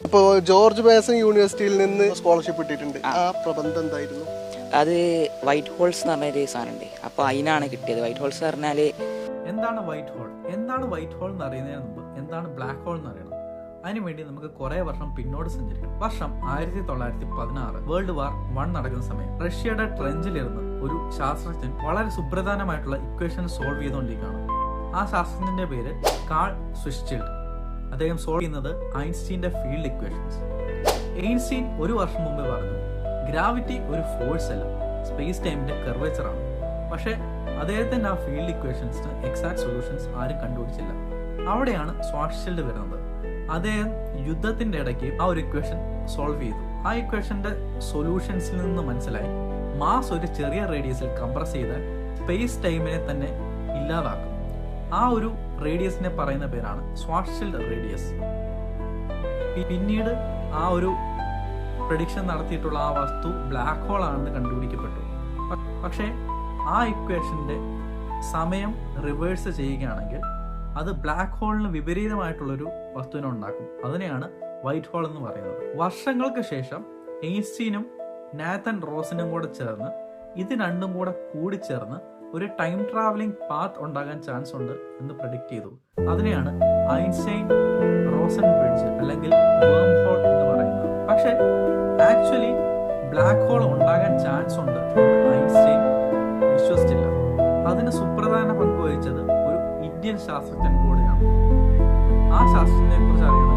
ഇപ്പോൾ George Mason യൂണിവേഴ്സിറ്റിയിൽ നിന്ന് സ്കോളർഷിപ്പ് കിട്ടിയിട്ടുണ്ട്. ആ പ്രബന്ധം എന്തായിരുന്നു? അത് വൈറ്റ് ഹോൾസ് എന്ന് പറഞ്ഞൊരു സാധനമുണ്ട്. അപ്പോൾ അതിനാണ് കിട്ടിയത്. വൈറ്റ് ഹോൾസ് എന്ന് പറഞ്ഞാൽ എന്താണ് വൈറ്റ് ഹോൾ? എന്താണ് വൈറ്റ് ഹോൾ എന്ന് അറിയുന്നതിന് മുമ്പ് എന്താണ് ബ്ലാക്ക് ഹോൾ എന്ന് അറിയണം. അതിനുവേണ്ടി നമുക്ക് കുറെ വർഷം പിന്നോട്ട് സഞ്ചരിക്കാം. വർഷം 1916 വേൾഡ് വാർ 1 നടക്കുന്ന സമയം റഷ്യയുടെ ട്രെഞ്ചിലിരുന്ന് ഒരു ശാസ്ത്രജ്ഞൻ വളരെ സുപ്രധാനമായിട്ടുള്ള ഇക്വേഷൻ സോൾവ് ചെയ്തുകൊണ്ടിരിക്കുകയാണ്. ആ ശാസ്ത്രജ്ഞന്റെ പേര് കാൾ സ്വിച്ച്ചിൽഡ്. അദ്ദേഹം സോൾവ് ചെയ്യുന്നത് ഐൻസ്റ്റീന്റെ ഫീൽഡ് ഇക്വേഷൻസ്. ഐൻസ്റ്റീൻ ഒരു വർഷം മുമ്പ് പറഞ്ഞു, ഗ്രാവിറ്റി ഒരു ഫോഴ്സ് അല്ല, സ്പേസ് ടൈമിന്റെ കർവേച്ചർ ആണ്. പക്ഷെ അദ്ദേഹത്തിന്റെ ആ ഫീൽഡ് ഇക്വേഷൻസിന് എക്സാക്ട് സൊല്യൂഷൻസ് ആരും കണ്ടുപിടിച്ചില്ല. അവിടെയാണ് സ്വാർട്സ്ചിൽഡ് വരുന്നത്. അദ്ദേഹം യുദ്ധത്തിന്റെ ഇടയ്ക്ക് ആ ഒരു ഇക്വേഷൻ സോൾവ് ചെയ്തു. ആ ഇക്വേഷന്റെ സൊല്യൂഷൻസിൽ നിന്ന് മനസ്സിലായി, മാസ് ഒരു ചെറിയ റേഡിയസിൽ കംപ്രസ് ചെയ്താൽ സ്പേസ് ടൈമിനെ തന്നെ ഇല്ലാതാക്കും. ആ ഒരു റേഡിയസിനെ പറയുന്ന പേരാണ് സ്വാർട്സ്ചിൽഡ് റേഡിയസ്. പിന്നീട് ആ ഒരു പ്രഡിക്ഷൻ നടത്തിയിട്ടുള്ള ആ വസ്തു ബ്ലാക്ക് ഹോൾ ആണെന്ന് കണ്ടുപിടിക്കപ്പെട്ടു. പക്ഷേ ആ ഇക്വേഷന്റെ സമയം റിവേഴ്സ് ചെയ്യുകയാണെങ്കിൽ അത് ബ്ലാക്ക് ഹോളിന് വിപരീതമായിട്ടുള്ളൊരു വസ്തുവിനെ ഉണ്ടാക്കും. അതിനെയാണ് വൈറ്റ് ഹോൾ എന്ന് പറയുന്നത്. വർഷങ്ങൾക്ക് ശേഷം ഐൻസ്റ്റീനും നാത്തൻ റോസിനും കൂടെ ചേർന്ന് ഇത് രണ്ടും കൂടെ കൂടിച്ചേർന്ന് ഒരു ടൈം ട്രാവലിംഗ് പാത്ത് ഉണ്ടാകാൻ ചാൻസ് ഉണ്ട് എന്ന് പ്രഡിക്റ്റ് ചെയ്തു. അതിനെയാണ് ഐൻസ്റ്റൈൻ റോസൻ ബ്രിഡ്ജ് അല്ലെങ്കിൽ വേം ഹോൾ എന്ന് പറയുന്നത്. പക്ഷെ ആക്ച്വലി ബ്ലാക്ക് ഹോൾ ഉണ്ടാകാൻ ചാൻസ് ഉണ്ട് എന്ന് ഐൻസ്റ്റൈൻ വിശ്വസിച്ചില്ല. അതിന് സുപ്രധാന പങ്ക് വഹിച്ചത് ഒരു ഇന്ത്യൻ ശാസ്ത്രജ്ഞൻ കൂടെയാണ്. ആ ശാസ്ത്രജ്ഞനെ കുറിച്ച് അറിയാം.